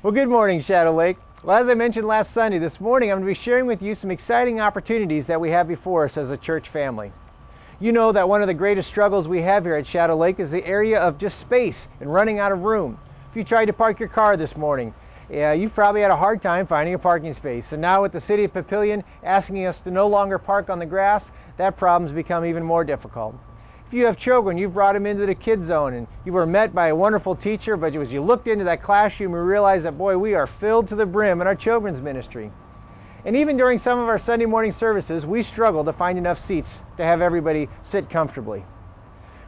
Well, good morning, Shadow Lake. Well, as I mentioned last Sunday, this morning I'm going to be sharing with you some exciting opportunities that we have before us as a church family. You know that one of the greatest struggles we have here at Shadow Lake is the area of just space and running out of room. If you tried to park your car this morning, you've probably had a hard time finding a parking space. And now with the City of Papillion asking us to no longer park on the grass, that problem's become even more difficult. If you have children, you've brought them into the kids zone and you were met by a wonderful teacher, but as you looked into that classroom, you realized that, boy, we are filled to the brim in our children's ministry. And even during some of our Sunday morning services, we struggle to find enough seats to have everybody sit comfortably.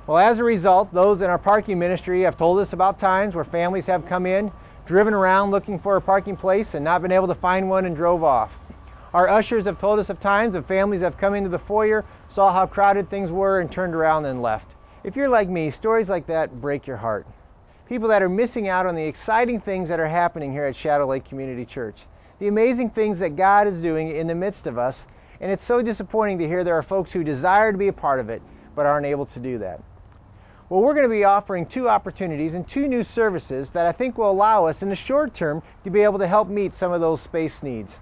Well, as a result, those in our parking ministry have told us about times where families have come in, driven around looking for a parking place and not been able to find one and drove off. Our ushers have told us of times of families have come into the foyer, saw how crowded things were, and turned around and left. If you're like me, stories like that break your heart. People that are missing out on the exciting things that are happening here at Shadow Lake Community Church. The amazing things that God is doing in the midst of us, and it's so disappointing to hear there are folks who desire to be a part of it, but aren't able to do that. Well, we're going to be offering two opportunities and two new services that I think will allow us in the short term to be able to help meet some of those space needs.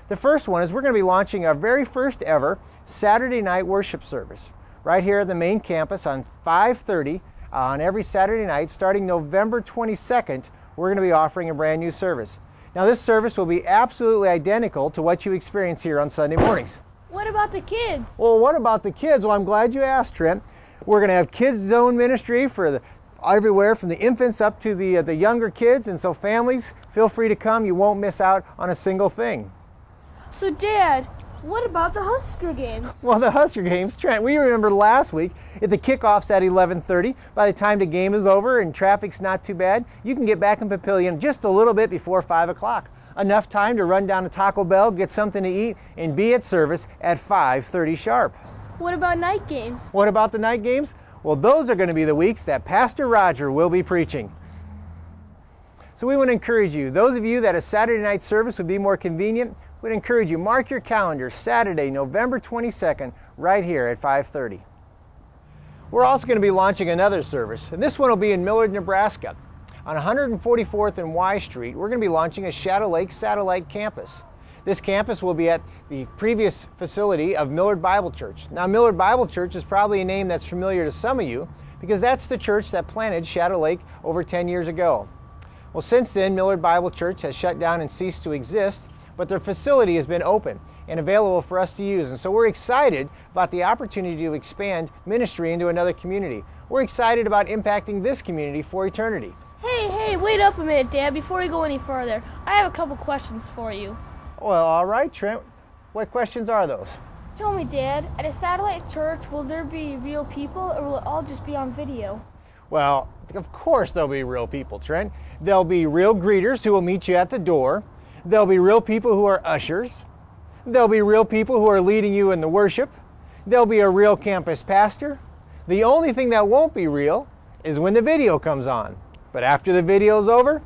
The first one is we're going to be launching our very first ever Saturday night worship service right here at the main campus on 5:30 on every Saturday night. Starting November 22nd, we're going to be offering a brand new service. Now this service will be absolutely identical to what you experience here on Sunday mornings. What about the kids? Well, what about the kids? Well, I'm glad you asked, Trent. We're going to have kids zone ministry for everywhere from the infants up to the younger kids, and so families, feel free to come. You won't miss out on a single thing. So Dad, what about the Husker games? Well, the Husker games, Trent, we remember last week if the kickoff's at 11:30, by the time the game is over and traffic's not too bad, you can get back in Papillion just a little bit before 5 o'clock. Enough time to run down to Taco Bell, get something to eat, and be at service at 5:30 sharp. What about night games? What about the night games? Well, those are going to be the weeks that Pastor Roger will be preaching. So we want to encourage you, those of you that a Saturday night service would be more convenient, we'd encourage you, mark your calendar, Saturday, November 22nd, right here at 5:30. We're also going to be launching another service, and this one will be in Millard, Nebraska. On 144th and Y Street, we're going to be launching a Shadow Lake satellite campus. This campus will be at the previous facility of Millard Bible Church. Now, Millard Bible Church is probably a name that's familiar to some of you because that's the church that planted Shadow Lake over 10 years ago. Well, since then, Millard Bible Church has shut down and ceased to exist, but their facility has been open and available for us to use. And so we're excited about the opportunity to expand ministry into another community. We're excited about impacting this community for eternity. Hey, wait up a minute, Dad, before we go any further. I have a couple questions for you. Well, all right, Trent. What questions are those? Tell me, Dad, at a satellite church, will there be real people or will it all just be on video? Well, of course there'll be real people, Trent. There'll be real greeters who will meet you at the door. There'll be real people who are ushers. There'll be real people who are leading you in the worship. There'll be a real campus pastor. The only thing that won't be real is when the video comes on. But after the video's over,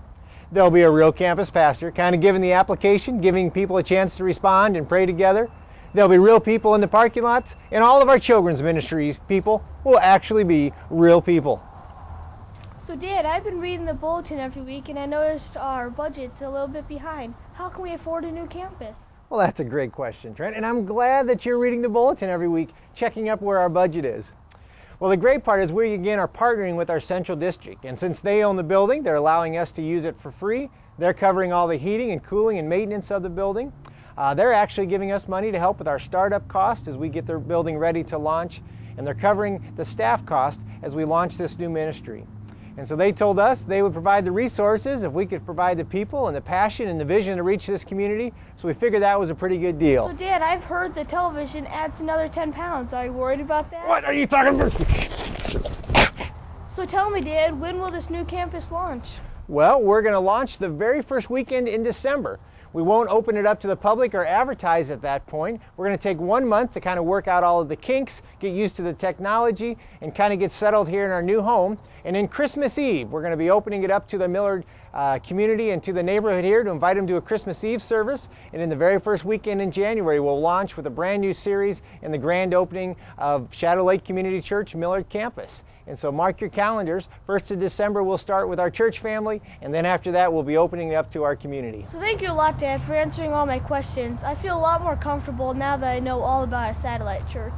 there'll be a real campus pastor kind of giving the application, giving people a chance to respond and pray together. There'll be real people in the parking lots, and all of our children's ministry people will actually be real people. So Dad, I've been reading the bulletin every week and I noticed our budget's a little bit behind. How can we afford a new campus? Well, that's a great question, Trent, and I'm glad that you're reading the bulletin every week, checking up where our budget is. Well, the great part is we again are partnering with our central district, and since they own the building, they're allowing us to use it for free. They're covering all the heating and cooling and maintenance of the building. They're actually giving us money to help with our startup cost as we get their building ready to launch, and they're covering the staff cost as we launch this new ministry. And so they told us they would provide the resources if we could provide the people and the passion and the vision to reach this community. So we figured that was a pretty good deal. So Dad, I've heard the television adds another 10 pounds. Are you worried about that? What are you talking about? So tell me, Dad, when will this new campus launch? Well, we're going to launch the very first weekend in December. We won't open it up to the public or advertise at that point. We're going to take 1 month to kind of work out all of the kinks, get used to the technology, and kind of get settled here in our new home. And then Christmas Eve, we're going to be opening it up to the Millard community and to the neighborhood here to invite them to a Christmas Eve service. And in the very first weekend in January, we'll launch with a brand new series in the grand opening of Shadow Lake Community Church Millard campus. And so mark your calendars. 1st of December we'll start with our church family, and then after that we'll be opening it up to our community. So thank you a lot, Dad, for answering all my questions. I feel a lot more comfortable now that I know all about a satellite church.